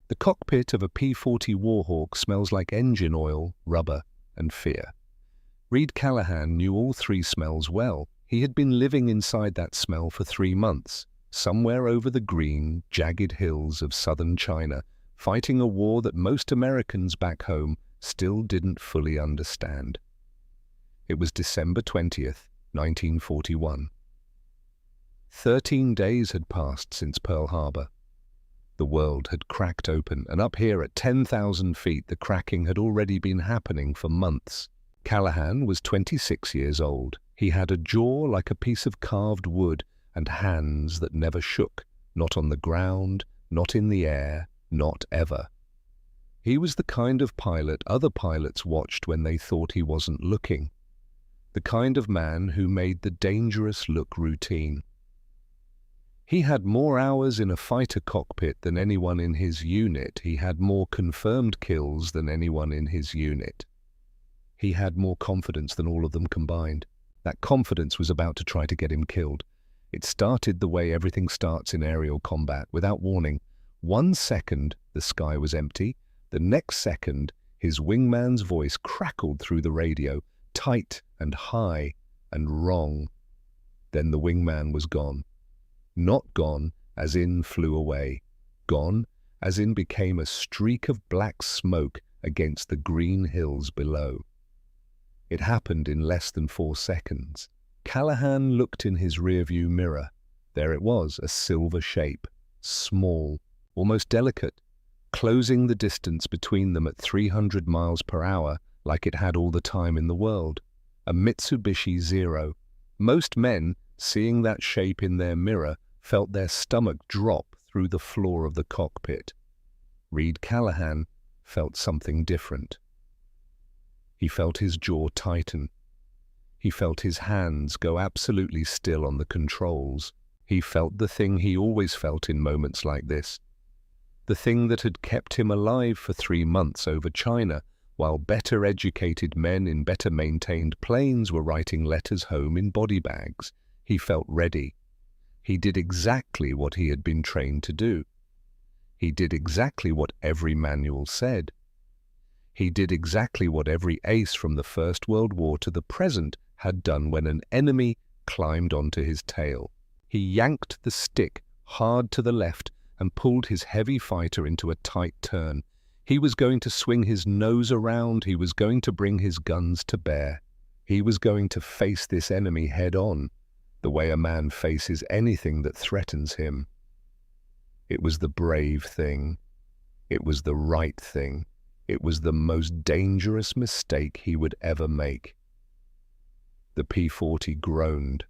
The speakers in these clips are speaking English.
The cockpit of a P-40 Warhawk smells like engine oil, rubber, and fear. Reed Callahan knew all three smells well. He had been living inside that smell for 3 months, somewhere over the green, jagged hills of southern China, fighting a war that most Americans back home still didn't fully understand. It was December 20th, 1941. 13 days had passed since Pearl Harbor. The world had cracked open, and up here at 10,000 feet, the cracking had already been happening for months. Callahan was 26 years old. He had a jaw like a piece of carved wood and hands that never shook, not on the ground, not in the air, not ever. He was the kind of pilot other pilots watched when they thought he wasn't looking. The kind of man who made the dangerous look routine. He had more hours in a fighter cockpit than anyone in his unit. He had more confirmed kills than anyone in his unit. He had more confidence than all of them combined. That confidence was about to try to get him killed. It started the way everything starts in aerial combat, without warning. 1 second, the sky was empty. The next second, his wingman's voice crackled through the radio, tight and high and wrong. Then the wingman was gone. Not gone, as in flew away. Gone, as in became a streak of black smoke against the green hills below. It happened in less than 4 seconds. Callahan looked in his rearview mirror. There it was, a silver shape, small, almost delicate, closing the distance between them at 300 miles per hour like it had all the time in the world. A Mitsubishi Zero. Most men, seeing that shape in their mirror, felt their stomach drop through the floor of the cockpit. Reed Callahan felt something different. He felt his jaw tighten. He felt his hands go absolutely still on the controls. He felt the thing he always felt in moments like this. The thing that had kept him alive for 3 months over China, while better educated men in better maintained planes were writing letters home in body bags. He felt ready. He did exactly what he had been trained to do. He did exactly what every manual said. He did exactly what every ace from the First World War to the present had done when an enemy climbed onto his tail. He yanked the stick hard to the left and pulled his heavy fighter into a tight turn. He was going to swing his nose around. He was going to bring his guns to bear. He was going to face this enemy head-on, the way a man faces anything that threatens him. It was the brave thing. It was the right thing. It was the most dangerous mistake he would ever make. The P-40 groaned.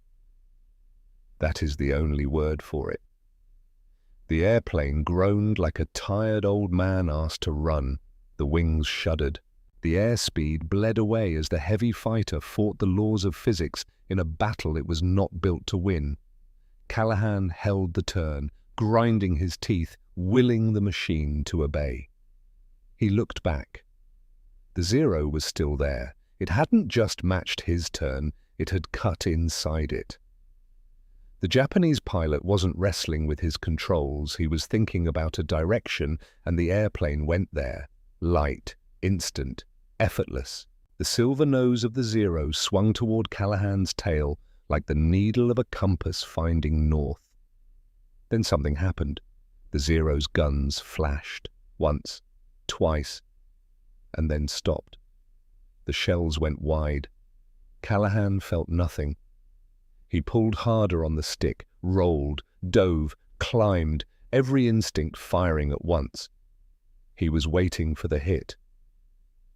That is the only word for it. The airplane groaned like a tired old man asked to run. The wings shuddered. The airspeed bled away as the heavy fighter fought the laws of physics in a battle it was not built to win. Callahan held the turn, grinding his teeth, willing the machine to obey. He looked back. The Zero was still there. It hadn't just matched his turn, it had cut inside it. The Japanese pilot wasn't wrestling with his controls. He was thinking about a direction, and the airplane went there. Light, instant, effortless. The silver nose of the Zero swung toward Callahan's tail like the needle of a compass finding north. Then something happened. The Zero's guns flashed. Once, twice, and then stopped. The shells went wide. Callahan felt nothing. He pulled harder on the stick, rolled, dove, climbed, every instinct firing at once. He was waiting for the hit,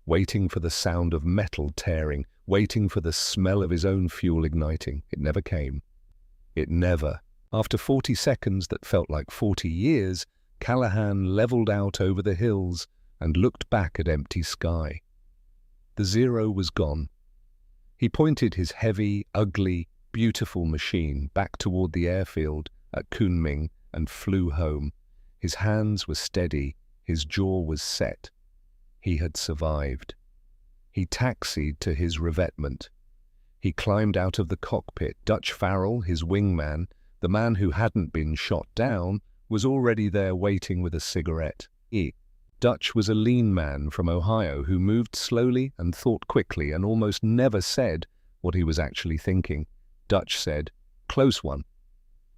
waiting for the sound of metal tearing, waiting for the smell of his own fuel igniting. It never came. It never. After 40 seconds that felt like 40 years, Callahan leveled out over the hills and looked back at empty sky. The Zero was gone. He pointed his heavy, ugly, beautiful machine back toward the airfield at Kunming and flew home. His hands were steady, his jaw was set. He had survived. He taxied to his revetment. He climbed out of the cockpit. Dutch Farrell, his wingman, the man who hadn't been shot down, was already there waiting with a cigarette. Dutch was a lean man from Ohio who moved slowly and thought quickly and almost never said what he was actually thinking. Dutch said, "Close one."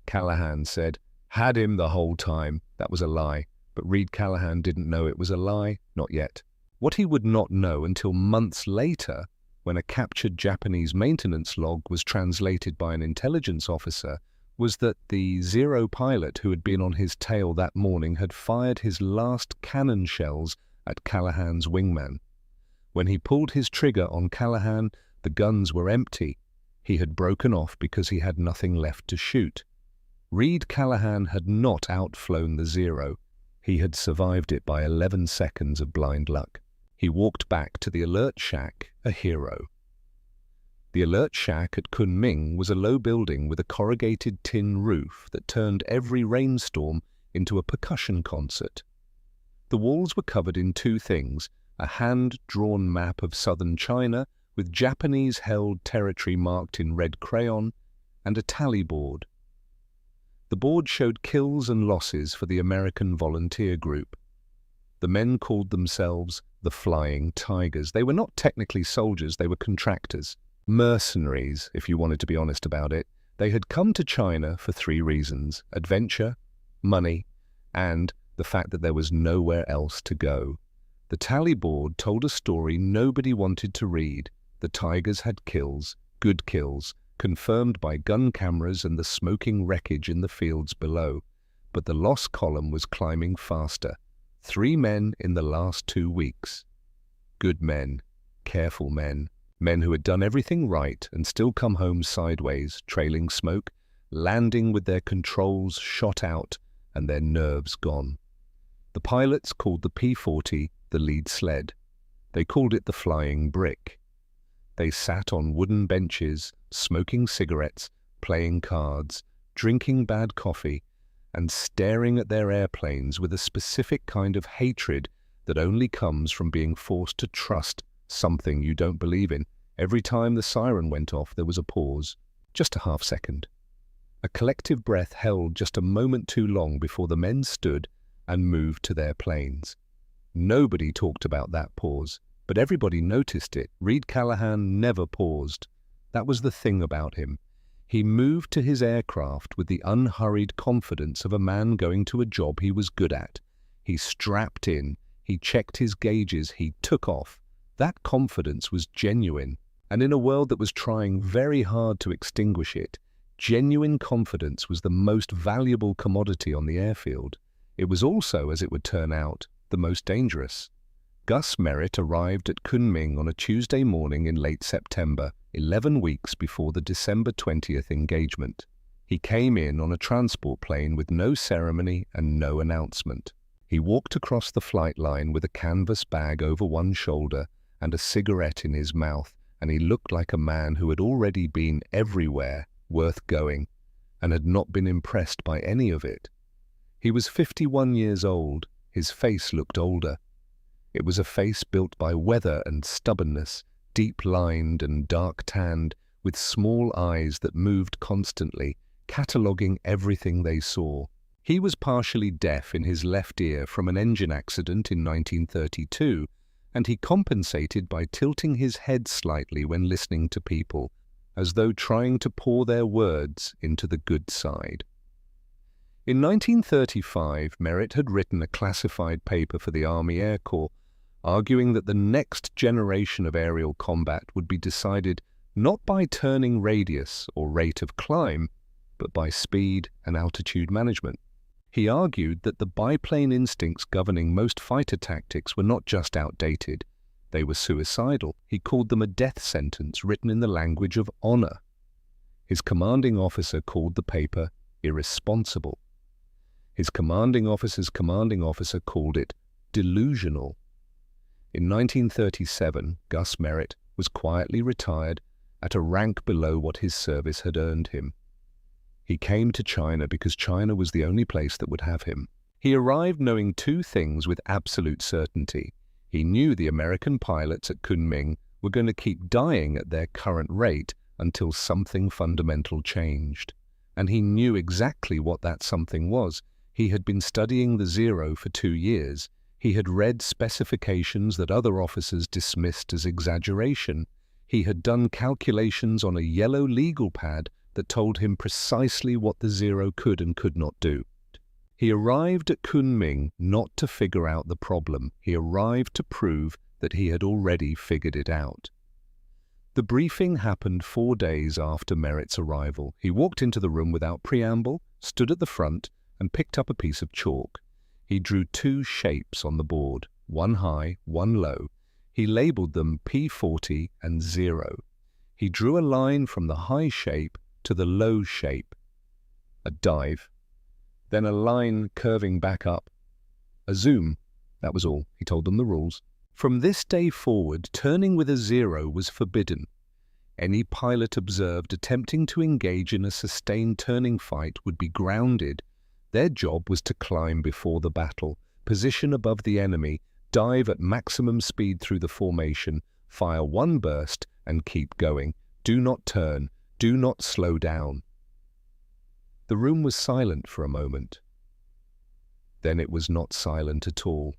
Callahan said, "Had him the whole time." That was a lie, but Reed Callahan didn't know it was a lie, not yet. What he would not know until months later, when a captured Japanese maintenance log was translated by an intelligence officer, was that the Zero pilot who had been on his tail that morning had fired his last cannon shells at Callahan's wingman. When he pulled his trigger on Callahan, the guns were empty. He had broken off because he had nothing left to shoot. Reed Callahan had not outflown the Zero. He had survived it by 11 seconds of blind luck. He walked back to the Alert Shack, a hero. The Alert Shack at Kunming was a low building with a corrugated tin roof that turned every rainstorm into a percussion concert. The walls were covered in two things: a hand-drawn map of southern China with Japanese-held territory marked in red crayon, and a tally board. The board showed kills and losses for the American volunteer group. The men called themselves the Flying Tigers. They were not technically soldiers, they were contractors. Mercenaries, if you wanted to be honest about it. They had come to China for 3 reasons: adventure, money, and the fact that there was nowhere else to go. The tally board told a story nobody wanted to read. The Tigers had kills, good kills, confirmed by gun cameras and the smoking wreckage in the fields below. But the loss column was climbing faster. 3 men in the last 2 weeks. Good men, careful men. Men who had done everything right and still come home sideways, trailing smoke, landing with their controls shot out and their nerves gone. The pilots called the P-40 the lead sled. They called it the flying brick. They sat on wooden benches, smoking cigarettes, playing cards, drinking bad coffee, and staring at their airplanes with a specific kind of hatred that only comes from being forced to trust something you don't believe in. Every time the siren went off, there was a pause, just a half second. A collective breath held just a moment too long before the men stood and moved to their planes. Nobody talked about that pause, but everybody noticed it. Reed Callahan never paused. That was the thing about him. He moved to his aircraft with the unhurried confidence of a man going to a job he was good at. He strapped in, he checked his gauges, he took off. That confidence was genuine, and in a world that was trying very hard to extinguish it, genuine confidence was the most valuable commodity on the airfield. It was also, as it would turn out, the most dangerous. Gus Merritt arrived at Kunming on a Tuesday morning in late September, 11 weeks before the December 20th engagement. He came in on a transport plane with no ceremony and no announcement. He walked across the flight line with a canvas bag over one shoulder and a cigarette in his mouth, and he looked like a man who had already been everywhere worth going and had not been impressed by any of it. He was 51 years old. His face looked older. It was a face built by weather and stubbornness, deep-lined and dark-tanned, with small eyes that moved constantly, cataloguing everything they saw. He was partially deaf in his left ear from an engine accident in 1932, and he compensated by tilting his head slightly when listening to people, as though trying to pour their words into the good side. In 1935, Merritt had written a classified paper for the Army Air Corps, arguing that the next generation of aerial combat would be decided not by turning radius or rate of climb, but by speed and altitude management. He argued that the biplane instincts governing most fighter tactics were not just outdated, they were suicidal. He called them a death sentence written in the language of honor. His commanding officer called the paper irresponsible. His commanding officer's commanding officer called it delusional. In 1937, Gus Merritt was quietly retired at a rank below what his service had earned him. He came to China because China was the only place that would have him. He arrived knowing 2 things with absolute certainty. He knew the American pilots at Kunming were going to keep dying at their current rate until something fundamental changed. And he knew exactly what that something was. He had been studying the Zero for 2 years. He had read specifications that other officers dismissed as exaggeration. He had done calculations on a yellow legal pad that told him precisely what the Zero could and could not do. He arrived at Kunming not to figure out the problem. He arrived to prove that he had already figured it out. The briefing happened 4 days after Merritt's arrival. He walked into the room without preamble, stood at the front, and picked up a piece of chalk. He drew 2 shapes on the board, one high, one low. He labeled them P40 and 0. He drew a line from the high shape to the low shape. A dive. Then a line curving back up. A zoom. That was all. He told them the rules. From this day forward, turning with a 0 was forbidden. Any pilot observed attempting to engage in a sustained turning fight would be grounded. Their job was to climb before the battle, position above the enemy, dive at maximum speed through the formation, fire 1 burst, and keep going. Do not turn. Do not slow down. The room was silent for a moment. Then it was not silent at all.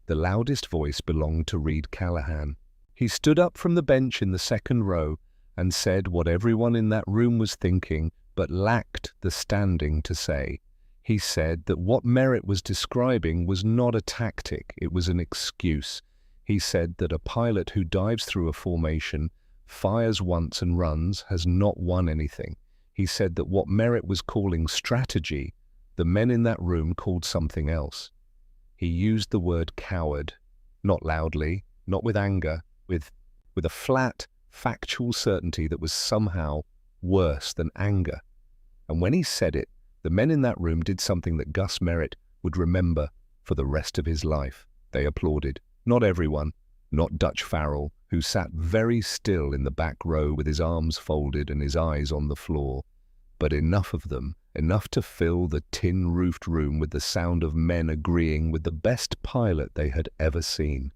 The loudest voice belonged to Reed Callahan. He stood up from the bench in the second row and said what everyone in that room was thinking, but lacked the standing to say. He said that what Merritt was describing was not a tactic, it was an excuse. He said that a pilot who dives through a formation, fires once and runs, has not won anything. He said that what Merritt was calling strategy, the men in that room called something else. He used the word coward, not loudly, not with anger, with a flat, factual certainty that was somehow worse than anger. And when he said it, the men in that room did something that Gus Merritt would remember for the rest of his life. They applauded. Not everyone, not Dutch Farrell, who sat very still in the back row with his arms folded and his eyes on the floor, but enough of them, enough to fill the tin-roofed room with the sound of men agreeing with the best pilot they had ever seen.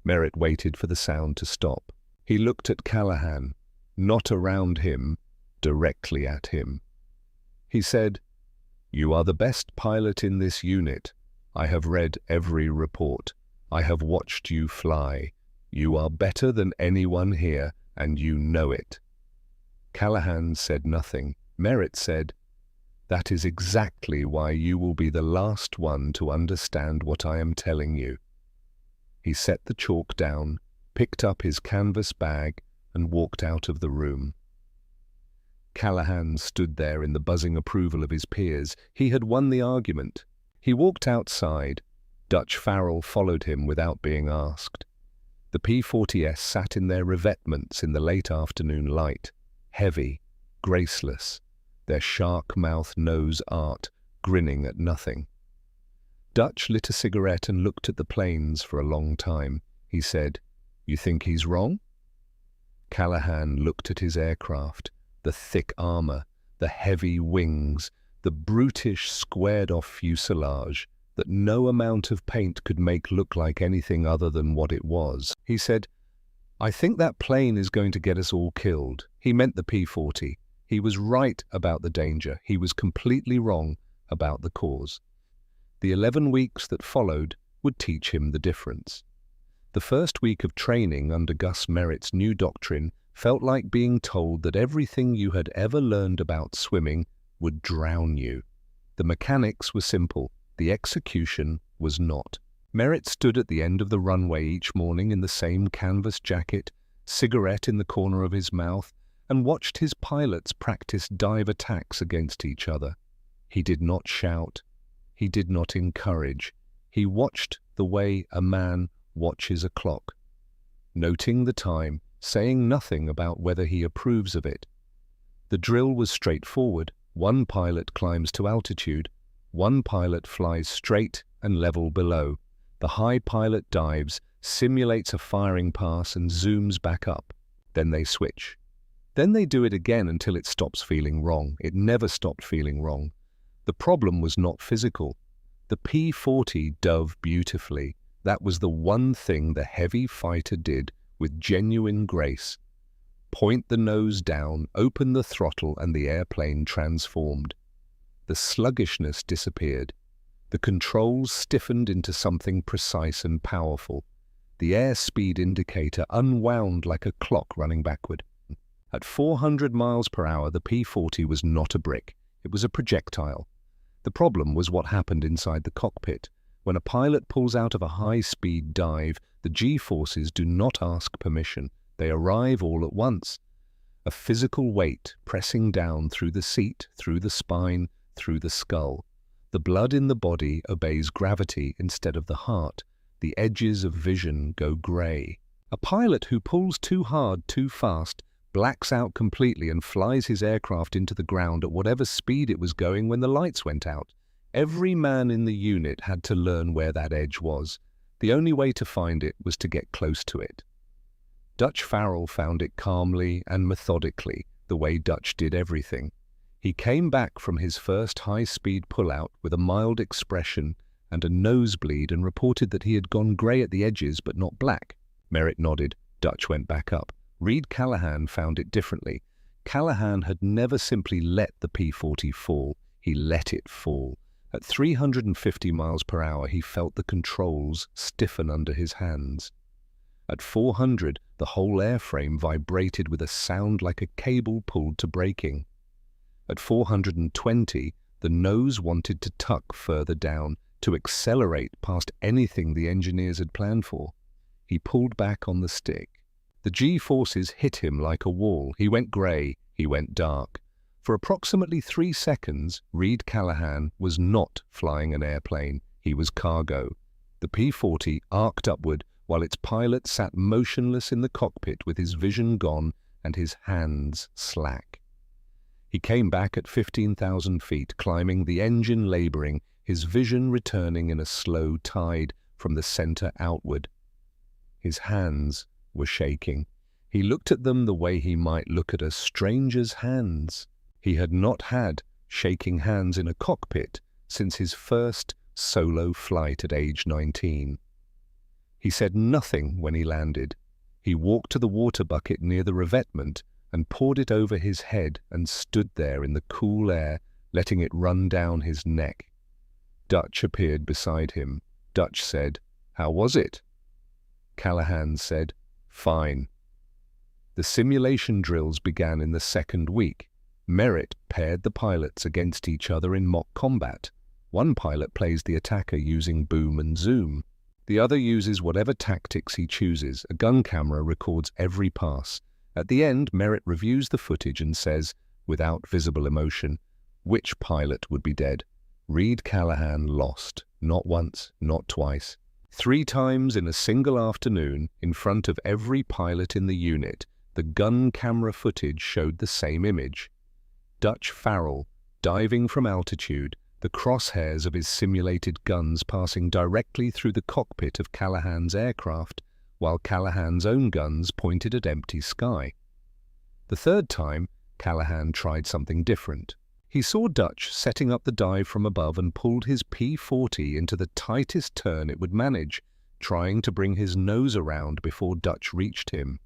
Merritt waited for the sound to stop. He looked at Callahan, not around him, directly at him. He said, "You are the best pilot in this unit. I have read every report. I have watched you fly. You are better than anyone here, and you know it." Callahan said nothing. Merritt said, "That is exactly why you will be the last one to understand what I am telling you." He set the chalk down, picked up his canvas bag, and walked out of the room. Callahan stood there in the buzzing approval of his peers. He had won the argument. He walked outside. Dutch Farrell followed him without being asked. The P-40s sat in their revetments in the late afternoon light, heavy, graceless, their shark-mouthed nose art grinning at nothing. Dutch lit a cigarette and looked at the planes for a long time. He said, "You think he's wrong?" Callahan looked at his aircraft, the thick armor, the heavy wings, the brutish squared-off fuselage that no amount of paint could make look like anything other than what it was. He said, "I think that plane is going to get us all killed." He meant the P-40. He was right about the danger. He was completely wrong about the cause. The 11 weeks that followed would teach him the difference. The first week of training under Gus Merritt's new doctrine felt like being told that everything you had ever learned about swimming would drown you. The mechanics were simple. The execution was not. Merritt stood at the end of the runway each morning in the same canvas jacket, cigarette in the corner of his mouth, and watched his pilots practice dive attacks against each other. He did not shout. He did not encourage. He watched the way a man watches a clock, noting the time, saying nothing about whether he approves of it. The drill was straightforward. One pilot climbs to altitude. One pilot flies straight and level below. The high pilot dives, simulates a firing pass, and zooms back up. Then they switch. Then they do it again until it stops feeling wrong. It never stopped feeling wrong. The problem was not physical. The P-40 dove beautifully. That was the one thing the heavy fighter did with genuine grace. Point the nose down, open the throttle, and the airplane transformed. The sluggishness disappeared. The controls stiffened into something precise and powerful. The airspeed indicator unwound like a clock running backward. At 400 miles per hour, the P-40 was not a brick. It was a projectile. The problem was what happened inside the cockpit. When a pilot pulls out of a high-speed dive, the G-forces do not ask permission. They arrive all at once. A physical weight pressing down through the seat, through the spine, through the skull. The blood in the body obeys gravity instead of the heart. The edges of vision go grey. A pilot who pulls too hard, too fast, blacks out completely and flies his aircraft into the ground at whatever speed it was going when the lights went out. Every man in the unit had to learn where that edge was. The only way to find it was to get close to it. Dutch Farrell found it calmly and methodically, the way Dutch did everything. He came back from his first high-speed pullout with a mild expression and a nosebleed and reported that he had gone grey at the edges but not black. Merritt nodded. Dutch went back up. Reed Callahan found it differently. Callahan had never simply let the P-40 fall, he let it fall. At 350 miles per hour, he felt the controls stiffen under his hands. At 400, the whole airframe vibrated with a sound like a cable pulled to breaking. At 420, the nose wanted to tuck further down, to accelerate past anything the engineers had planned for. He pulled back on the stick. The G-forces hit him like a wall. He went grey, he went dark. For approximately 3 seconds, Reed Callahan was not flying an airplane. He was cargo. The P-40 arced upward while its pilot sat motionless in the cockpit with his vision gone and his hands slack. He came back at 15,000 feet, climbing, the engine laboring, his vision returning in a slow tide from the center outward. His hands were shaking. He looked at them the way he might look at a stranger's hands. He had not had shaking hands in a cockpit since his first solo flight at age 19. He said nothing when he landed. He walked to the water bucket near the revetment and poured it over his head and stood there in the cool air, letting it run down his neck. Dutch appeared beside him. Dutch said, "How was it?" Callahan said, "Fine." The simulation drills began in the second week. Merritt paired the pilots against each other in mock combat. One pilot plays the attacker using boom and zoom. The other uses whatever tactics he chooses. A gun camera records every pass. At the end, Merritt reviews the footage and says, without visible emotion, which pilot would be dead. Reed Callahan lost. Not once, not twice. 3 times in a single afternoon, in front of every pilot in the unit, the gun camera footage showed the same image. Dutch Farrell, diving from altitude, the crosshairs of his simulated guns passing directly through the cockpit of Callahan's aircraft, while Callahan's own guns pointed at empty sky. The third time, Callahan tried something different. He saw Dutch setting up the dive from above and pulled his P-40 into the tightest turn it would manage, trying to bring his nose around before Dutch reached him.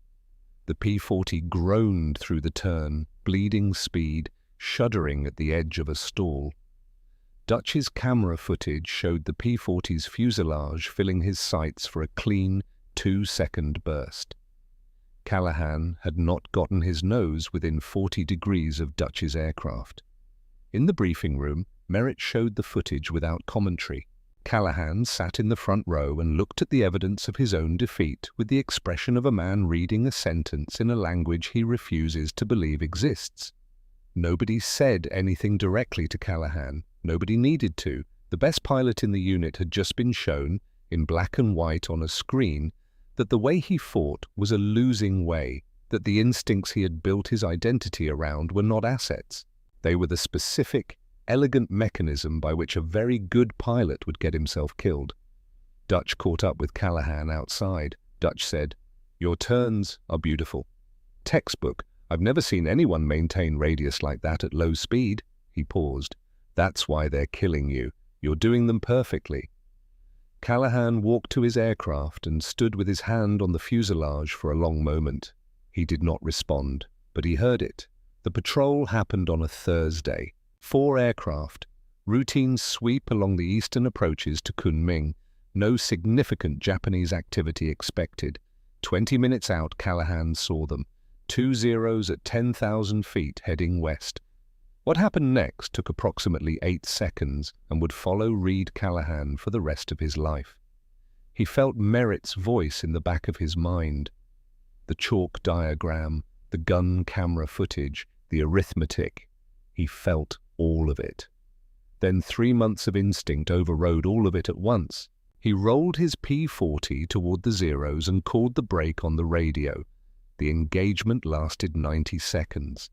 The P-40 groaned through the turn, bleeding speed, shuddering at the edge of a stall. Dutch's camera footage showed the P-40's fuselage filling his sights for a clean 2-second burst. Callahan had not gotten his nose within 40 degrees of Dutch's aircraft. In the briefing room, Merritt showed the footage without commentary. Callahan sat in the front row and looked at the evidence of his own defeat with the expression of a man reading a sentence in a language he refuses to believe exists. Nobody said anything directly to Callahan. Nobody needed to. The best pilot in the unit had just been shown, in black and white on a screen, that the way he fought was a losing way, that the instincts he had built his identity around were not assets. They were the specific, elegant mechanism by which a very good pilot would get himself killed. Dutch caught up with Callahan outside. Dutch said, "Your turns are beautiful. Textbook. I've never seen anyone maintain radius like that at low speed." He paused. "That's why they're killing you. You're doing them perfectly." Callahan walked to his aircraft and stood with his hand on the fuselage for a long moment. He did not respond, but he heard it. The patrol happened on a Thursday. 4 aircraft, Routine sweep along the eastern approaches to Kunming. No significant Japanese activity expected. 20 minutes out, Callahan saw them. 2 Zeros at 10,000 feet heading west. What happened next took approximately 8 seconds and would follow Reed Callahan for the rest of his life. He felt Merritt's voice in the back of his mind. The chalk diagram, the gun camera footage, the arithmetic. He felt all of it. Then 3 months of instinct overrode all of it at once. He rolled his P-40 toward the Zeros and called the break on the radio. The engagement lasted 90 seconds.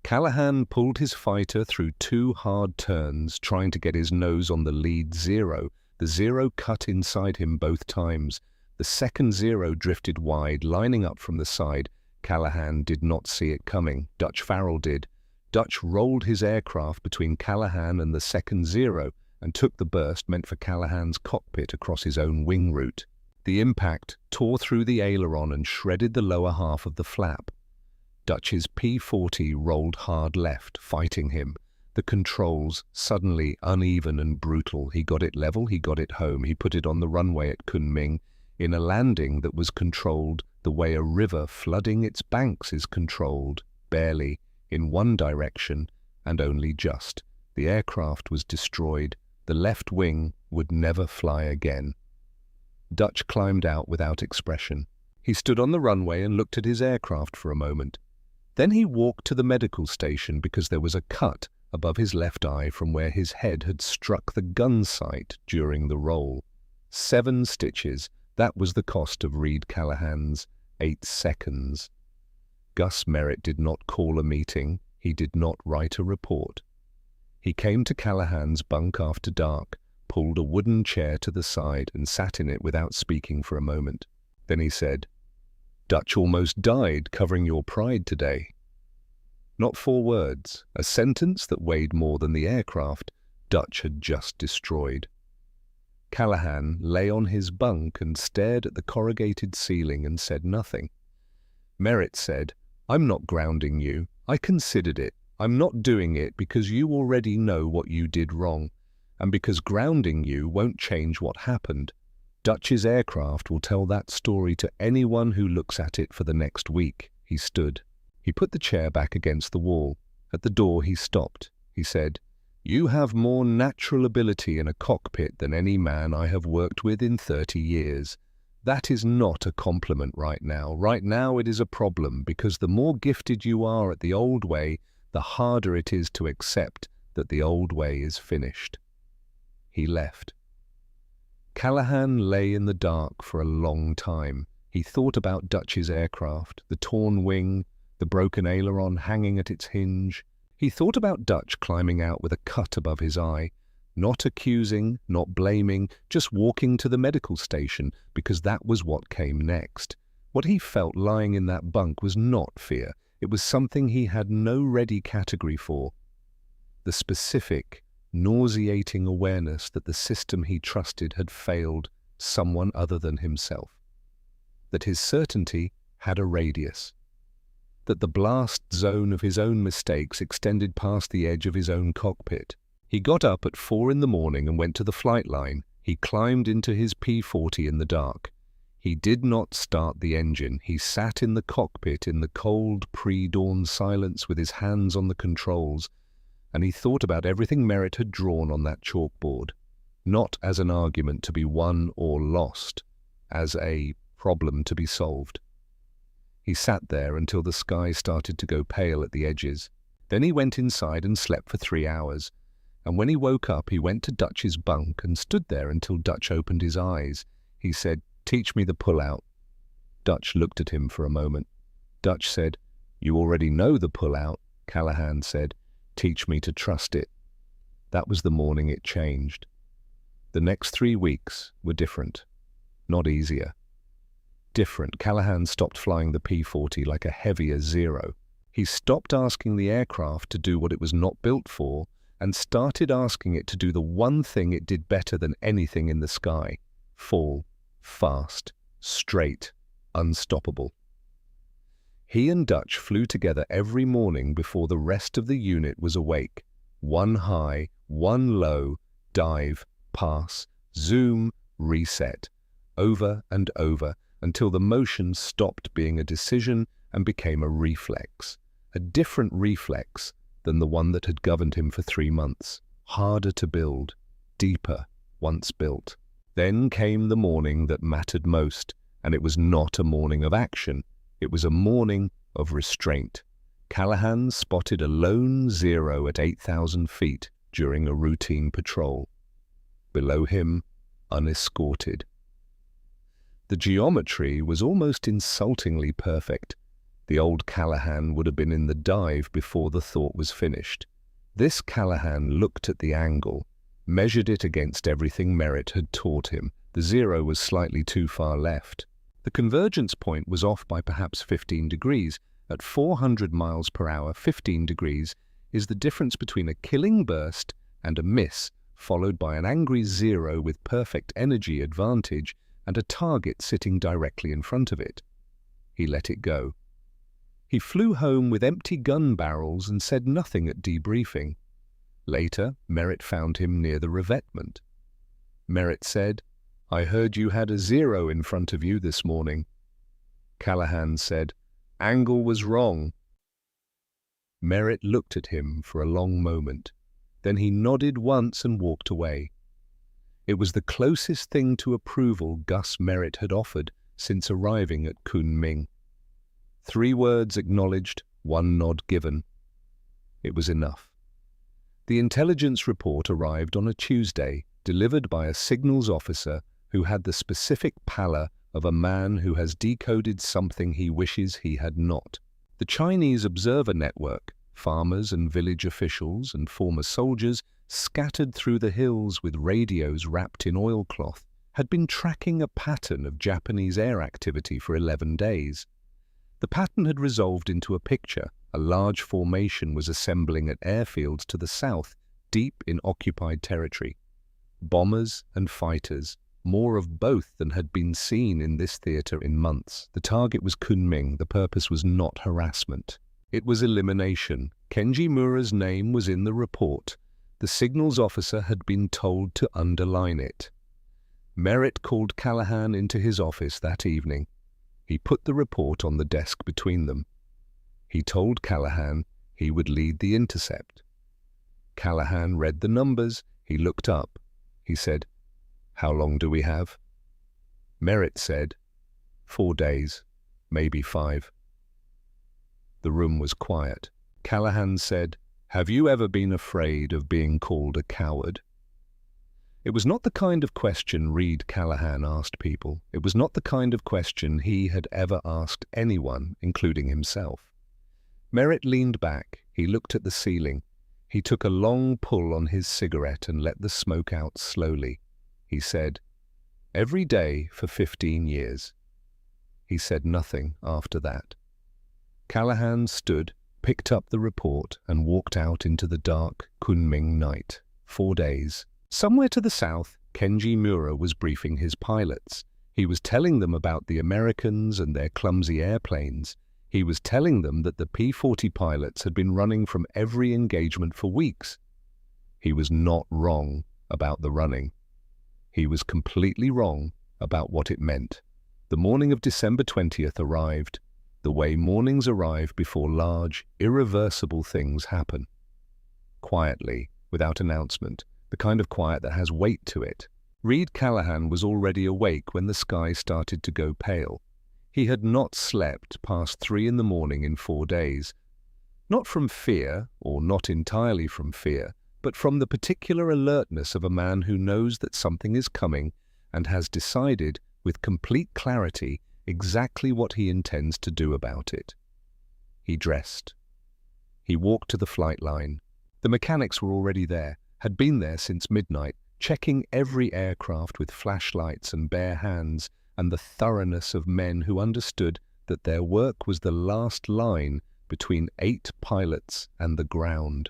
Callahan pulled his fighter through 2 hard turns, trying to get his nose on the lead Zero. The Zero cut inside him both times. The second Zero drifted wide, lining up from the side. Callahan did not see it coming. Dutch Farrell did. Dutch rolled his aircraft between Callahan and the second Zero and took the burst meant for Callahan's cockpit across his own wing route. The impact tore through the aileron and shredded the lower half of the flap. Dutch's P-40 rolled hard left, fighting him. The controls, suddenly uneven and brutal. He got it level, he got it home. He put it on the runway at Kunming, in a landing that was controlled the way a river flooding its banks is controlled, barely, in one direction, and only just. The aircraft was destroyed. The left wing would never fly again. Dutch climbed out without expression. He stood on the runway and looked at his aircraft for a moment. Then he walked to the medical station because there was a cut above his left eye from where his head had struck the gun sight during the roll. 7 stitches. That was the cost of Reed Callahan's 8 seconds. Gus Merritt did not call a meeting. He did not write a report. He came to Callahan's bunk after dark, pulled a wooden chair to the side and sat in it without speaking for a moment. Then he said, "Dutch almost died covering your pride today." Not 4 words, a sentence that weighed more than the aircraft Dutch had just destroyed. Callahan lay on his bunk and stared at the corrugated ceiling and said nothing. Merritt said, "I'm not grounding you. I considered it. I'm not doing it because you already know what you did wrong, and because grounding you won't change what happened. Dutch's aircraft will tell that story to anyone who looks at it for the next week." He stood. He put the chair back against the wall. At the door he stopped. He said, "You have more natural ability in a cockpit than any man I have worked with in 30 years. That is not a compliment right now. Right now it is a problem, because the more gifted you are at the old way, the harder it is to accept that the old way is finished." He left. Callahan lay in the dark for a long time. He thought about Dutch's aircraft, the torn wing, the broken aileron hanging at its hinge. He thought about Dutch climbing out with a cut above his eye, not accusing, not blaming, just walking to the medical station, because that was what came next. What he felt lying in that bunk was not fear. It was something he had no ready category for. The specific, nauseating awareness that the system he trusted had failed someone other than himself. That his certainty had a radius. That the blast zone of his own mistakes extended past the edge of his own cockpit. He got up at 4 in the morning and went to the flight line. He climbed into his P-40 in the dark. He did not start the engine. He sat in the cockpit in the cold pre-dawn silence with his hands on the controls, and he thought about everything Merritt had drawn on that chalkboard, not as an argument to be won or lost, as a problem to be solved. He sat there until the sky started to go pale at the edges. Then he went inside and slept for 3 hours. And when he woke up, he went to Dutch's bunk and stood there until Dutch opened his eyes. He said, "Teach me the pull-out." Dutch looked at him for a moment. Dutch said, "You already know the pull-out." Callahan said, "Teach me to trust it." That was the morning it changed. The next 3 weeks were different, not easier. Different. Callahan stopped flying the P-40 like a heavier Zero. He stopped asking the aircraft to do what it was not built for and started asking it to do the one thing it did better than anything in the sky: fall, fast, straight, unstoppable. He and Dutch flew together every morning before the rest of the unit was awake. one high, one low, dive, pass, zoom, reset, over and over until the motion stopped being a decision and became a reflex, a different reflex than the one that had governed him for 3 months, harder to build, deeper once built. Then came the morning that mattered most, and it was not a morning of action, it was a morning of restraint. Callahan spotted a lone Zero at 8,000 feet during a routine patrol. Below him, unescorted. The geometry was almost insultingly perfect. The old Callahan would have been in the dive before the thought was finished. This Callahan looked at the angle, measured it against everything Merritt had taught him. The Zero was slightly too far left. The convergence point was off by perhaps 15 degrees. At 400 miles per hour, 15 degrees is the difference between a killing burst and a miss, followed by an angry Zero with perfect energy advantage and a target sitting directly in front of it. He let it go. He flew home with empty gun barrels and said nothing at debriefing. Later, Merritt found him near the revetment. Merritt said, "I heard you had a Zero in front of you this morning." Callahan said, "Angle was wrong." Merritt looked at him for a long moment. Then he nodded once and walked away. It was the closest thing to approval Gus Merritt had offered since arriving at Kunming. 3 words acknowledged, 1 nod given. It was enough. The intelligence report arrived on a Tuesday, delivered by a signals officer who had the specific pallor of a man who has decoded something he wishes he had not. The Chinese observer network, farmers and village officials and former soldiers scattered through the hills with radios wrapped in oilcloth, had been tracking a pattern of Japanese air activity for 11 days. The pattern had resolved into a picture. A large formation was assembling at airfields to the south, deep in occupied territory. Bombers and fighters, more of both than had been seen in this theater in months. The target was Kunming. The purpose was not harassment. It was elimination. Kenji Mura's name was in the report. The signals officer had been told to underline it. Merritt called Callahan into his office that evening. He put the report on the desk between them. He told Callahan he would lead the intercept. Callahan read the numbers. He looked up. He said, "How long do we have?" Merritt said, 4 days, maybe 5. The room was quiet. Callahan said, "Have you ever been afraid of being called a coward?" It was not the kind of question Reed Callahan asked people. It was not the kind of question he had ever asked anyone, including himself. Merritt leaned back. He looked at the ceiling. He took a long pull on his cigarette and let the smoke out slowly. He said, "Every day for 15 years. He said nothing after that. Callahan stood, picked up the report, and walked out into the dark Kunming night. 4 days. Somewhere to the south, Kenji Mura was briefing his pilots. He was telling them about the Americans and their clumsy airplanes. He was telling them that the P-40 pilots had been running from every engagement for weeks. He was not wrong about the running. He was completely wrong about what it meant. The morning of December 20th arrived, the way mornings arrive before large, irreversible things happen. Quietly, without announcement, the kind of quiet that has weight to it. Reed Callahan was already awake when the sky started to go pale. He had not slept past 3 in the morning in 4 days. Not from fear, or not entirely from fear, but from the particular alertness of a man who knows that something is coming and has decided, with complete clarity, exactly what he intends to do about it. He dressed. He walked to the flight line. The mechanics were already there, had been there since midnight, checking every aircraft with flashlights and bare hands, and the thoroughness of men who understood that their work was the last line between 8 pilots and the ground.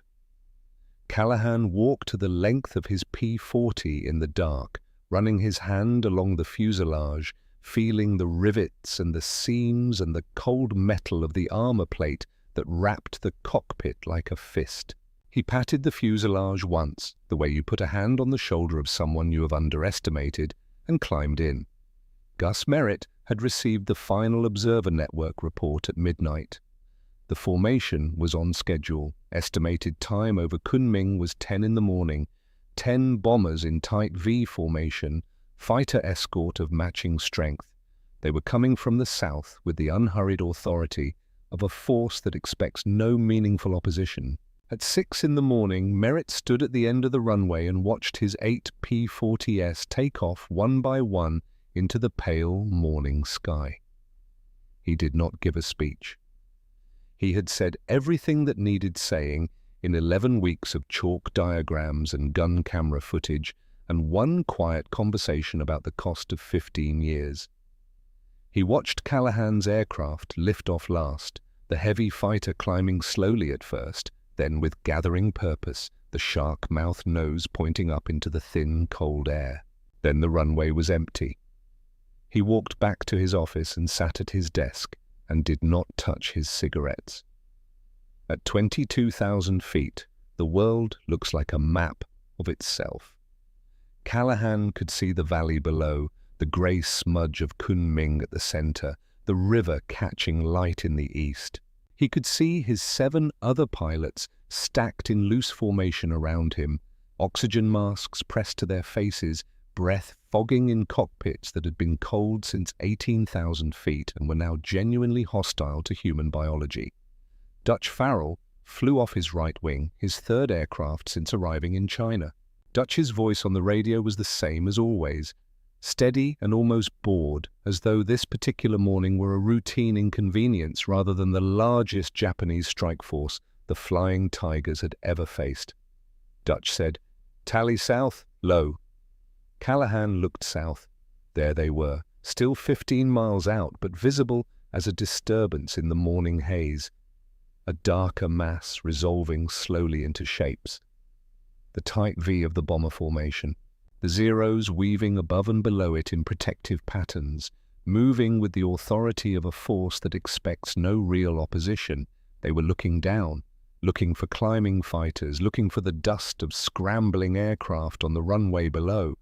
Callahan walked to the length of his P-40 in the dark, running his hand along the fuselage, feeling the rivets and the seams and the cold metal of the armor plate that wrapped the cockpit like a fist. He patted the fuselage once, the way you put a hand on the shoulder of someone you have underestimated, and climbed in. Gus Merritt had received the final Observer Network report at midnight. The formation was on schedule. Estimated time over Kunming was 10 in the morning. 10 bombers in tight V formation, fighter escort of matching strength. They were coming from the south with the unhurried authority of a force that expects no meaningful opposition. At 6 in the morning, Merritt stood at the end of the runway and watched his 8 P-40S take off one by one into the pale morning sky. He did not give a speech. He had said everything that needed saying in 11 weeks of chalk diagrams and gun camera footage and one quiet conversation about the cost of 15 years. He watched Callahan's aircraft lift off last, the heavy fighter climbing slowly at first, then with gathering purpose, the shark-mouthed nose pointing up into the thin, cold air. Then the runway was empty. He walked back to his office and sat at his desk and did not touch his cigarettes. At 22,000 feet, the world looks like a map of itself. Callahan could see the valley below, the grey smudge of Kunming at the center, the river catching light in the east. He could see his 7 other pilots stacked in loose formation around him, oxygen masks pressed to their faces, breath fogging in cockpits that had been cold since 18,000 feet and were now genuinely hostile to human biology. Dutch Farrell flew off his right wing, his 3rd aircraft since arriving in China. Dutch's voice on the radio was the same as always, steady and almost bored, as though this particular morning were a routine inconvenience rather than the largest Japanese strike force the Flying Tigers had ever faced. Dutch said, "Tally south, low." Callahan looked south. There they were, still 15 miles out, but visible as a disturbance in the morning haze. A darker mass resolving slowly into shapes. The tight V of the bomber formation. The zeros weaving above and below it in protective patterns, moving with the authority of a force that expects no real opposition. They were looking down, looking for climbing fighters, looking for the dust of scrambling aircraft on the runway below.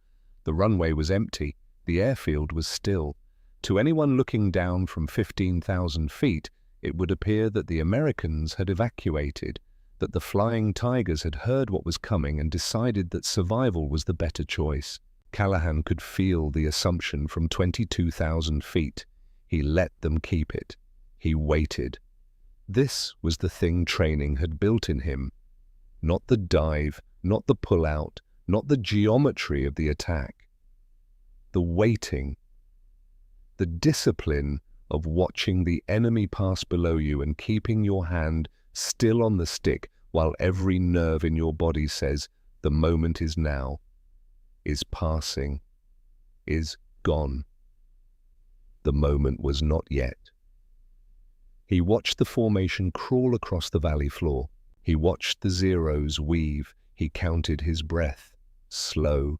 The runway was empty, the airfield was still. To anyone looking down from 15,000 feet, it would appear that the Americans had evacuated, that the Flying Tigers had heard what was coming and decided that survival was the better choice. Callahan could feel the assumption from 22,000 feet. He let them keep it. He waited. This was the thing training had built in him. Not the dive, not the pull-out, not the geometry of the attack. The waiting. The discipline of watching the enemy pass below you and keeping your hand still on the stick while every nerve in your body says, the moment is now, is passing, is gone. The moment was not yet. He watched the formation crawl across the valley floor. He watched the zeros weave. He counted his breath, slow,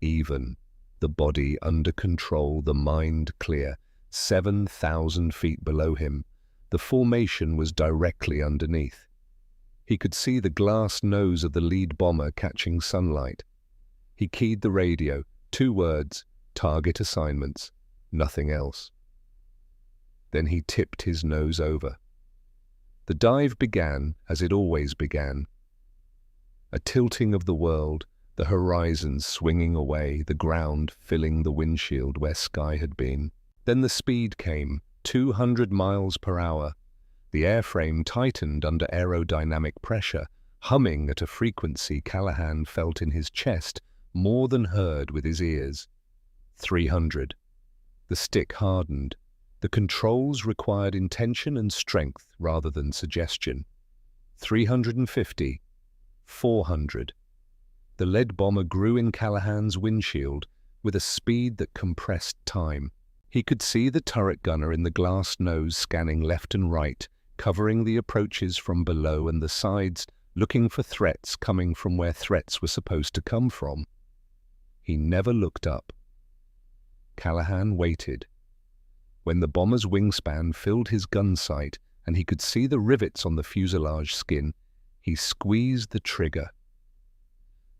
even, the body under control, the mind clear. 7,000 feet below him, the formation was directly underneath. He could see the glass nose of the lead bomber catching sunlight. He keyed the radio, 2 words, target assignments, nothing else. Then he tipped his nose over. The dive began as it always began. A tilting of the world, the horizon swinging away, the ground filling the windshield where sky had been. Then the speed came, 200 miles per hour. The airframe tightened under aerodynamic pressure, humming at a frequency Callahan felt in his chest more than heard with his ears. 300. The stick hardened. The controls required intention and strength rather than suggestion. 350. 400. The lead bomber grew in Callahan's windshield with a speed that compressed time. He could see the turret gunner in the glass nose scanning left and right, covering the approaches from below and the sides, looking for threats coming from where threats were supposed to come from. He never looked up. Callahan waited. When the bomber's wingspan filled his gun sight and he could see the rivets on the fuselage skin, He squeezed the trigger.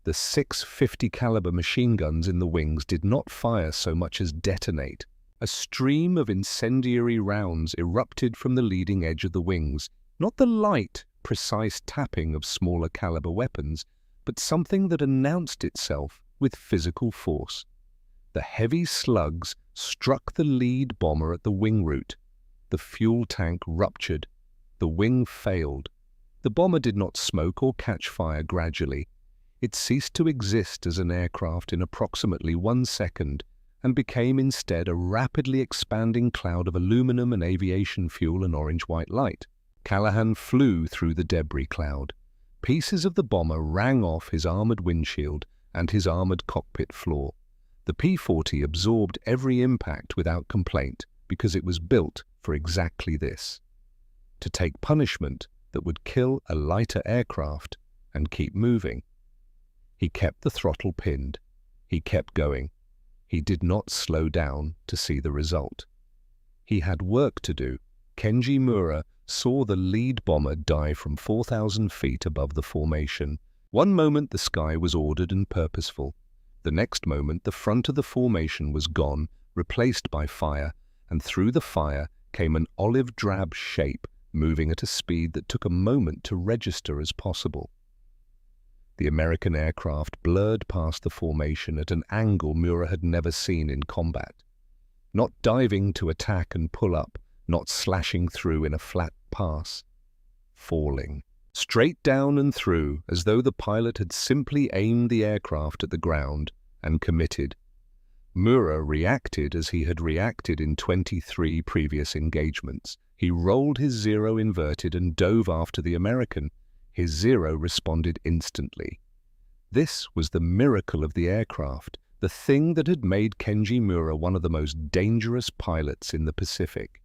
The 650 caliber machine guns in the wings did not fire so much as detonate. A stream of incendiary rounds erupted from the leading edge of the wings, not the light, precise tapping of smaller caliber weapons, but something that announced itself with physical force. The heavy slugs struck the lead bomber at the wing root. The fuel tank ruptured. The wing failed. The bomber did not smoke or catch fire gradually. It ceased to exist as an aircraft in approximately 1 second and became instead a rapidly expanding cloud of aluminum and aviation fuel and orange-white light. Callahan flew through the debris cloud. Pieces of the bomber rang off his armored windshield and his armored cockpit floor. The P-40 absorbed every impact without complaint because it was built for exactly this: to take punishment that would kill a lighter aircraft and keep moving. He kept the throttle pinned. He kept going. He did not slow down to see the result. He had work to do. Kenji Mura saw the lead bomber dive from 4,000 feet above the formation. One moment the sky was ordered and purposeful. The next moment the front of the formation was gone, replaced by fire, and through the fire came an olive-drab shape moving at a speed that took a moment to register as possible. The American aircraft blurred past the formation at an angle Mura had never seen in combat. Not diving to attack and pull up, not slashing through in a flat pass. Falling. Straight down and through, as though the pilot had simply aimed the aircraft at the ground and committed. Mura reacted as he had reacted in 23 previous engagements. He rolled his Zero inverted and dove after the American. His Zero responded instantly. This was the miracle of the aircraft, the thing that had made Kenji Mura one of the most dangerous pilots in the Pacific.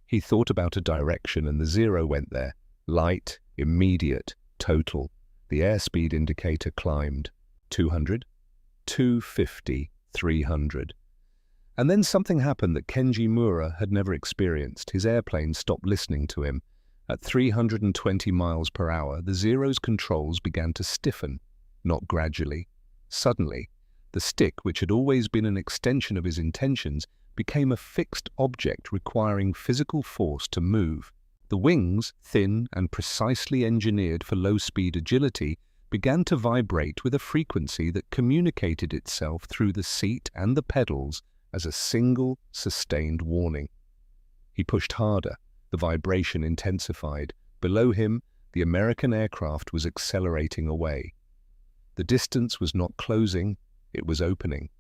He thought about a direction and the Zero went there. Light, immediate, total. The airspeed indicator climbed. 200, 250, 300. And then something happened that Kenji Mura had never experienced. His airplane stopped listening to him. At 320 miles per hour, the Zero's controls began to stiffen, not gradually. Suddenly, the stick, which had always been an extension of his intentions, became a fixed object requiring physical force to move. The wings, thin and precisely engineered for low-speed agility, began to vibrate with a frequency that communicated itself through the seat and the pedals as a single, sustained warning. He pushed harder. The vibration intensified. Below him, the American aircraft was accelerating away. The distance was not closing, it was opening.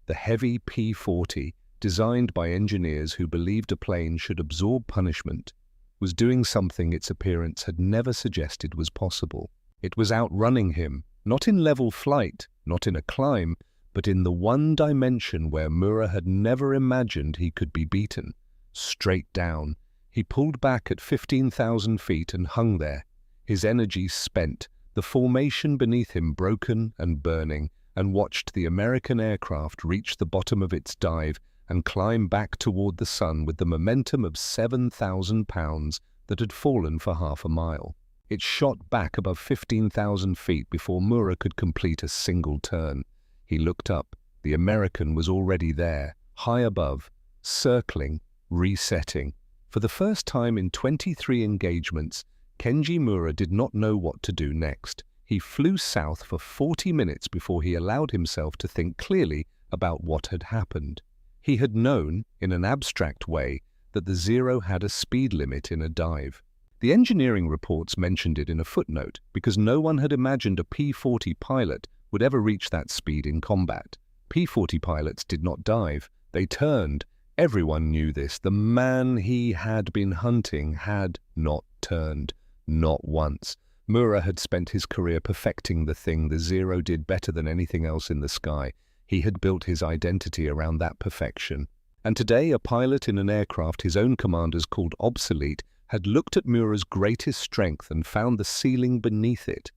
The heavy P-40, designed by engineers who believed a plane should absorb punishment, was doing something its appearance had never suggested was possible. It was outrunning him, not in level flight, not in a climb, but in the one dimension where Mura had never imagined he could be beaten. Straight down. He pulled back at 15,000 feet and hung there, his energy spent, the formation beneath him broken and burning, and watched the American aircraft reach the bottom of its dive and climb back toward the sun with the momentum of 7,000 pounds that had fallen for half a mile. It shot back above 15,000 feet before Mura could complete a single turn. He looked up. The American was already there, high above, circling, resetting. For the first time in 23 engagements, Kenji Mura did not know what to do next. He flew south for 40 minutes before he allowed himself to think clearly about what had happened. He had known, in an abstract way, that the Zero had a speed limit in a dive. The engineering reports mentioned it in a footnote because no one had imagined a P-40 pilot would ever reach that speed in combat. P-40 pilots did not dive, they turned. Everyone knew this. The man he had been hunting had not turned, not once. Mura had spent his career perfecting the thing the Zero did better than anything else in the sky. He had built his identity around that perfection. And today, a pilot in an aircraft his own commanders called obsolete had looked at Mura's greatest strength and found the ceiling beneath it.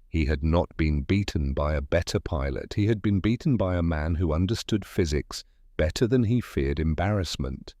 He had not been beaten by a better pilot. He had been beaten by a man who understood physics better than he feared embarrassment.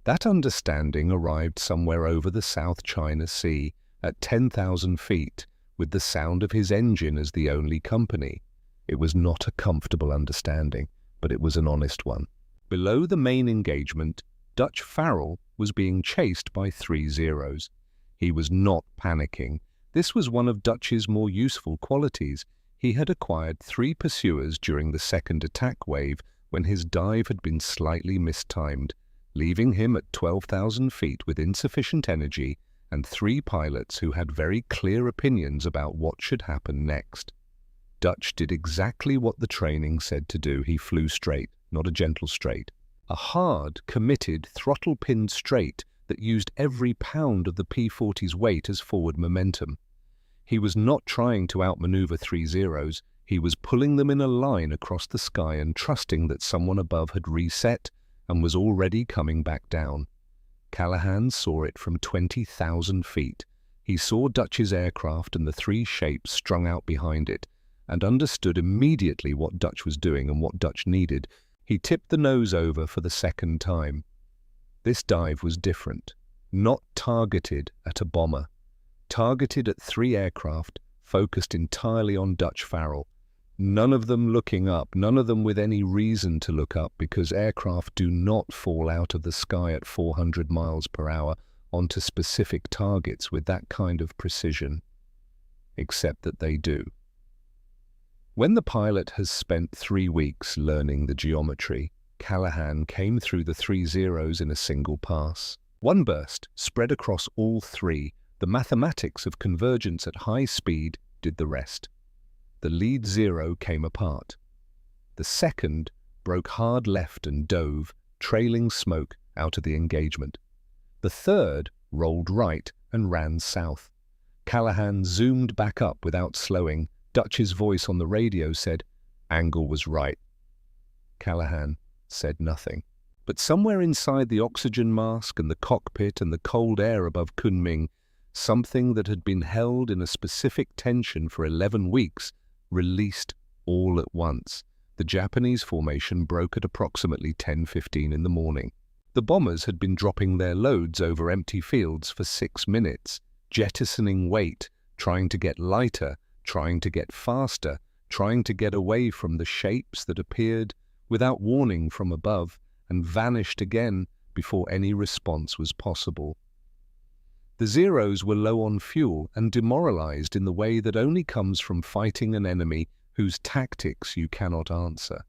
That understanding arrived somewhere over the South China Sea, at 10,000 feet, with the sound of his engine as the only company. It was not a comfortable understanding, but it was an honest one. Below the main engagement, Dutch Farrell was being chased by 3 Zeros. He was not panicking. This was one of Dutch's more useful qualities. He had acquired 3 pursuers during the second attack wave when his dive had been slightly mistimed, leaving him at 12,000 feet with insufficient energy and 3 pilots who had very clear opinions about what should happen next. Dutch did exactly what the training said to do. He flew straight, not a gentle straight. A hard, committed, throttle-pinned straight that used every pound of the P-40's weight as forward momentum. He was not trying to outmaneuver 3 Zeros. He was pulling them in a line across the sky and trusting that someone above had reset and was already coming back down. Callahan saw it from 20,000 feet. He saw Dutch's aircraft and the 3 shapes strung out behind it, and understood immediately what Dutch was doing and what Dutch needed. He tipped the nose over for the second time. This dive was different, not targeted at a bomber. Targeted at 3 aircraft, focused entirely on Dutch Farrell. None of them looking up, none of them with any reason to look up, because aircraft do not fall out of the sky at 400 miles per hour onto specific targets with that kind of precision. Except that they do. When the pilot has spent 3 weeks learning the geometry, Callahan came through the 3 Zeros in a single pass. One burst spread across all 3. The mathematics of convergence at high speed did the rest. The lead Zero came apart. The second broke hard left and dove, trailing smoke, out of the engagement. The third rolled right and ran south. Callahan zoomed back up without slowing. Dutch's voice on the radio said, "Angle was right." Callahan said nothing. But somewhere inside the oxygen mask and the cockpit and the cold air above Kunming, something that had been held in a specific tension for 11 weeks released all at once. The Japanese formation broke at approximately 10:15 in the morning. The bombers had been dropping their loads over empty fields for 6 minutes, jettisoning weight, trying to get lighter, trying to get faster, trying to get away from the shapes that appeared without warning from above and vanished again before any response was possible. The Zeros were low on fuel and demoralized in the way that only comes from fighting an enemy whose tactics you cannot answer.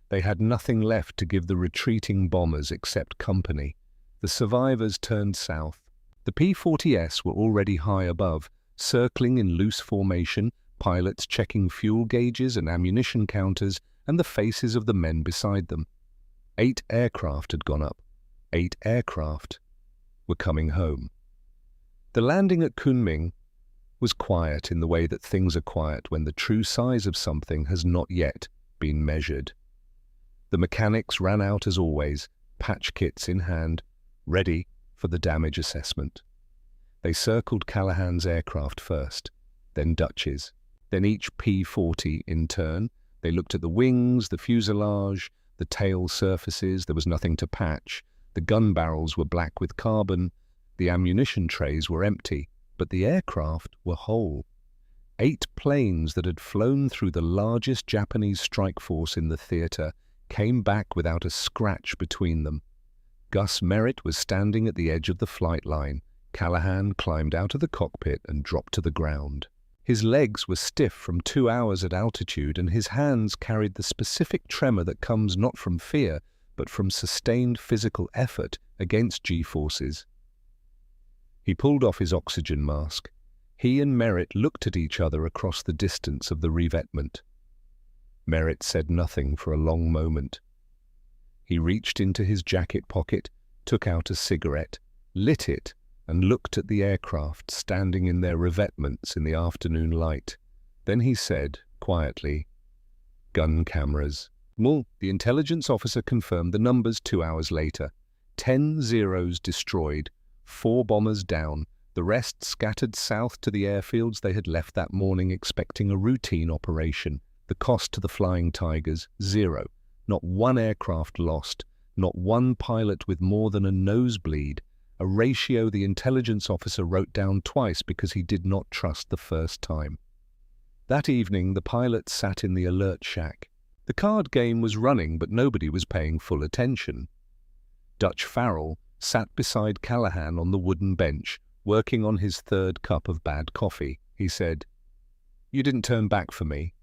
They had nothing left to give the retreating bombers except company. The survivors turned south. The P-40s were already high above, circling in loose formation, pilots checking fuel gauges and ammunition counters, and the faces of the men beside them. 8 aircraft had gone up. 8 aircraft were coming home. The landing at Kunming was quiet in the way that things are quiet when the true size of something has not yet been measured. The mechanics ran out as always, patch kits in hand, ready for the damage assessment. They circled Callahan's aircraft first, then Dutch's, then each P-40 in turn. They looked at the wings, the fuselage, the tail surfaces. There was nothing to patch. The gun barrels were black with carbon. The ammunition trays were empty, but the aircraft were whole. 8 planes that had flown through the largest Japanese strike force in the theater came back without a scratch between them. Gus Merritt was standing at the edge of the flight line. Callahan climbed out of the cockpit and dropped to the ground. His legs were stiff from 2 hours at altitude, and his hands carried the specific tremor that comes not from fear, but from sustained physical effort against G-forces. He pulled off his oxygen mask. He and Merritt looked at each other across the distance of the revetment. Merritt said nothing for a long moment. He reached into his jacket pocket, took out a cigarette, lit it, and looked at the aircraft standing in their revetments in the afternoon light. Then he said, quietly, "Gun cameras." Well, the intelligence officer confirmed the numbers 2 hours later. 10 Zeros destroyed, 4 bombers down, the rest scattered south to the airfields they had left that morning expecting a routine operation. The cost to the Flying Tigers, 0. Not 1 aircraft lost, not 1 pilot with more than a nosebleed, a ratio the intelligence officer wrote down twice because he did not trust the first time. That evening, the pilots sat in the alert shack. The card game was running, but nobody was paying full attention. Dutch Farrell sat beside Callahan on the wooden bench, working on his third cup of bad coffee. He said, "You didn't turn back for me."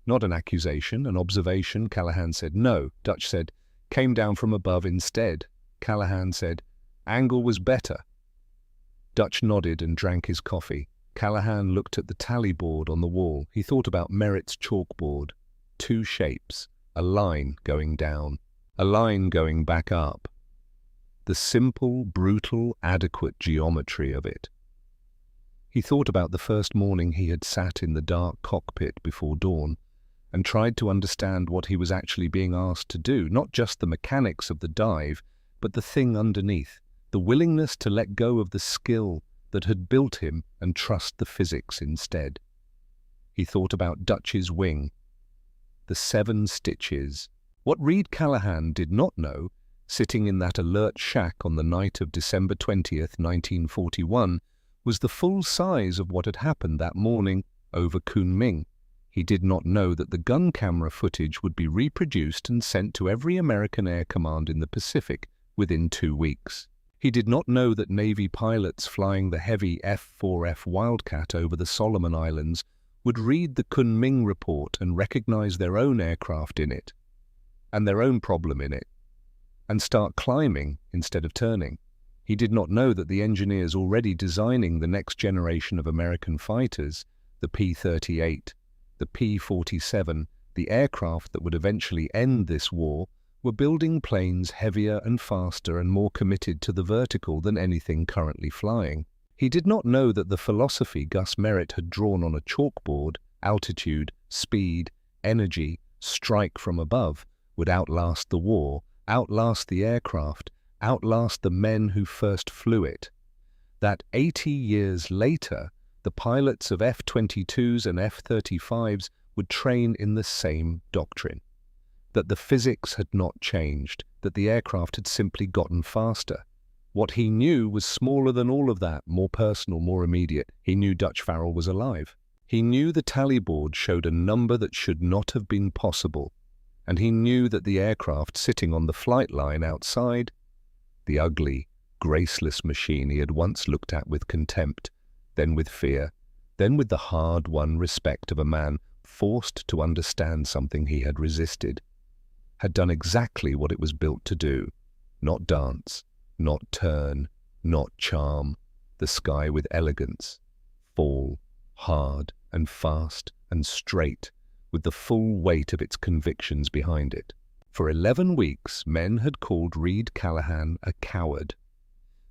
"Not an accusation, an observation," Callahan said. "No," Dutch said. "Came down from above instead." Callahan said, "Angle was better." Dutch nodded and drank his coffee. Callahan looked at the tally board on the wall. He thought about Merritt's chalkboard. Two shapes, a line going down, a line going back up. The simple, brutal, adequate geometry of it. He thought about the first morning he had sat in the dark cockpit before dawn and tried to understand what he was actually being asked to do, not just the mechanics of the dive, but the thing underneath, the willingness to let go of the skill that had built him and trust the physics instead. He thought about Dutch's wing, the 7 stitches. What Reed Callahan did not know, sitting in that alert shack on the night of December 20th, 1941, was the full size of what had happened that morning over Kunming. He did not know that the gun camera footage would be reproduced and sent to every American Air Command in the Pacific within 2 weeks. He did not know that Navy pilots flying the heavy F-4F Wildcat over the Solomon Islands would read the Kunming report and recognize their own aircraft in it, and their own problem in it, and start climbing instead of turning. He did not know that the engineers already designing the next generation of American fighters, the P-38, the P-47, the aircraft that would eventually end this war, were building planes heavier and faster and more committed to the vertical than anything currently flying. He did not know that the philosophy Gus Merritt had drawn on a chalkboard, altitude, speed, energy, strike from above, would outlast the war, outlast the aircraft, outlast the men who first flew it. That 80 years later, the pilots of F-22s and F-35s would train in the same doctrine. That the physics had not changed, that the aircraft had simply gotten faster. What he knew was smaller than all of that, more personal, more immediate. He knew Dutch Farrell was alive. He knew the tally board showed a number that should not have been possible. And he knew that the aircraft sitting on the flight line outside, the ugly, graceless machine he had once looked at with contempt, then with fear, then with the hard-won respect of a man forced to understand something he had resisted, had done exactly what it was built to do, not dance, not turn, not charm, the sky with elegance, fall, hard and fast and straight, with the full weight of its convictions behind it. For 11 weeks, men had called Reed Callahan a coward.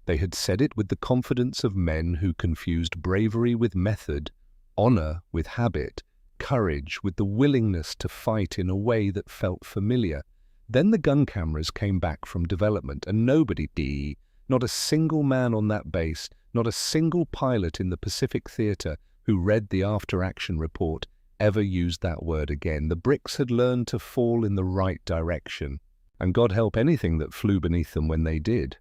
They had said it with the confidence of men who confused bravery with method, honor with habit, courage with the willingness to fight in a way that felt familiar. Then the gun cameras came back from development, and nobody, not a single man on that base, not a single pilot in the Pacific Theater who read the after-action report, ever used that word again. The bricks had learned to fall in the right direction, and God help anything that flew beneath them when they did.